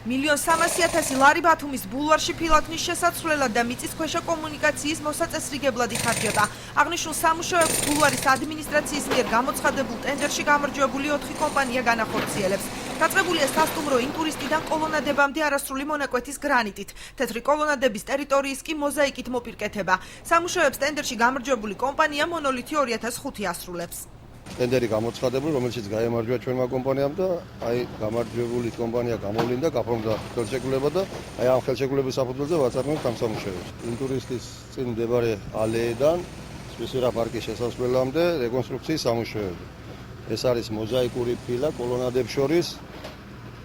1,300,000 ლარი ბათუმის ბულვარში ფილაქნის შესაცვლელად და მიწისქვეშა კომუნიკაციის მოსაწესრიგებლად იხარჯება. აღნიშნულ სამუშაოებს ბულვარის ადმინისტრაციის მიერ გამოცხადებულ ტენდერში გამარჯვებული 4 კომპანია განახორციელებს. დაწყებულია სასტუმრო ინტურისტიდან კოლონადებამდე არასრული მონაკვეთის გრანიტით. თეთრი კოლონადების ტერიტორიის კი მოზაიკით მოპირკეთება. სამუშაოებს ტენდერში გამარჯვებული კომპანია მონოლითი 2005 ასრულებს. ტენდერი გამოცხადებული, რომელშიც გაემარჯვა ჩვენმა კომპანიამ და აი გამარჯვებული კომპანია გამოვლინდა, გაფორმდა ხელშეკრულება და აი ამ ხელშეკრულების საფუძველზე ვაწარმოებთ ამ სამუშაოებს. ინტურისტის წინ მდებარე ალეიდან სვისერა პარკის შესასვლელამდე რეკონსტრუქციის სამუშაოები. ეს არის მოზაიკური ფილა კოლონადებს შორის,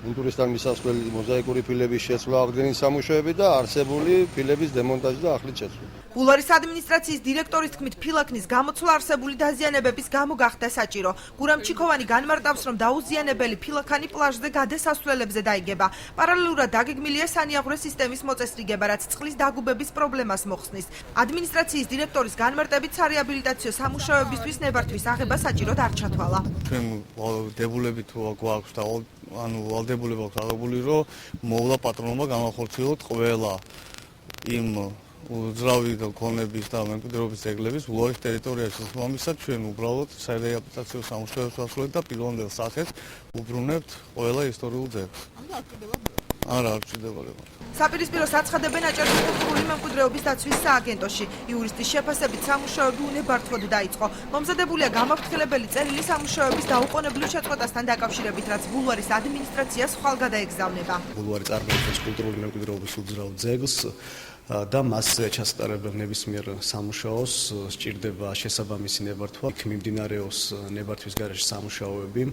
ინტურისტთან მისასვლელი მოზაიკური ფილების შეცვლა აღდგენის სამუშაოები და არსებული ფილების დემონტაჟი და ახლით შეცვლა. ბულვარის ადმინისტრაციის დირექტორის თქმით, ფილაქნის გამოცვლა არსებული დაზიანებების გამო გახდა საჭირო. გურამ ჩიქოვანი განმარტავს, რომ დაუზიანებელი ფილაქანი პლაჟზე გადასასვლელებზე დაიგება. პარალელურად დაგეგმილია სანიაღვრე სისტემის მოწესრიგება, რაც წყლის დაგუბების პრობლემას მოხსნის. ადმინისტრაციის დირექტორის განმარტებით, სარეაბილიტაციო სამუშაოებისთვის ნებართვის აღება საჭიროდ არ ჩათვალა. ჩვენ დებულები თუ გვაქვს და ვალდებულება აქვს აღებული, რომ მოვლა პატრონობა განახორციელოთ ყველა იმ უძრავი ქონების და მემკვიდრეობის ძეგლების ბულვარის ტერიტორიაში შესაბამისად ჩვენ უბრალოდ სარეაბილიტაციო სამუშაოებს ვასრულებთ და პირვანდელ სახეს უბრუნებთ ყველა ისტორიულ ძეგლს. არა, არ ჭირდებოდა. საპირისპიროს აცხადებენ აჭარის კულტურული მემკვიდრეობის დაცვის სააგენტოში. იურისტის შეფასებით სამუშაოები უნებართვოდ დაიწყო. მომზადებულია გამაფრთხილებელი წერილი სამუშაოების დაუყოვნებლივ შეწყვეტასთან დაკავშირებით, რაც ბულვარის ადმინისტრაციას ხვალ გადაეგზავნება. ბულვარი წარმოადგენს კულტურული მემკვიდრეობის უძრავ ძეგლს და მასზე ჩასატარებელ ნებისმიერ სამუშაოს სჭირდება შესაბამისი ნებართვა. იქ მიმდინარეობს ნებართვის გარეშე სამუშაოები,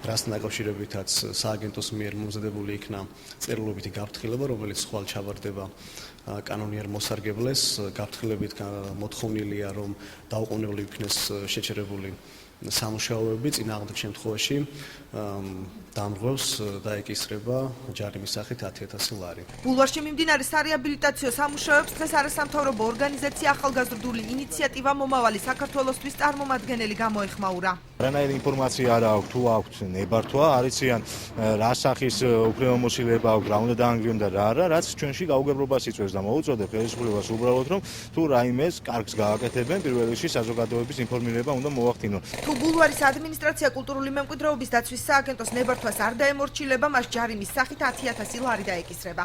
რასთან დაკავშირებითაც სააგენტოს მიერ მომზადებული იქნა წერილობითი გაფრთხილება, რომელიც ხვალ ჩავარდება კანონიერ მოსარგებლეს. გაფრთხილებით მოთხოვნილია, რომ დაუყოვნებლივ იქნეს შეჩერებული სამუშაოები, წინააღმდეგ შემთხვევაში დამრღვევს დაეკისრება ჯარიმის სახით 10,000 ლარი. ბულვარში მიმდინარე სარეაბილიტაციო სამუშაოებს დღეს არასამთავრობო ორგანიზაცია ახალგაზრდული ინიციატივა მომავალი საქართველოსთვის წარმომადგენელი გამოეხმაურა. რანაირი ინფორმაცია არ აქვს, თუ აქვს ნებართვა, არ იციან რა სახის უფლებამოსილება აქვს, რა უნდა დაანგრიონ და რა არა, რაც ჩვენში გაუგებრობას იწვევს და მოუწოდებ ხელისუფლებას უბრალოდ, რომ თუ რაიმეს კარგს გააკეთებენ, პირველ რიგში საზოგადოების ინფორმირება უნდა მოახდინონ. თუ ბულვარის ადმინისტრაცია კულტურული მემკვიდრეობის დაცვის სააგენტოს ნებართვას არ დაემორჩილება, მას ჯარიმის სახით 10,000 ლარი დაეკისრება.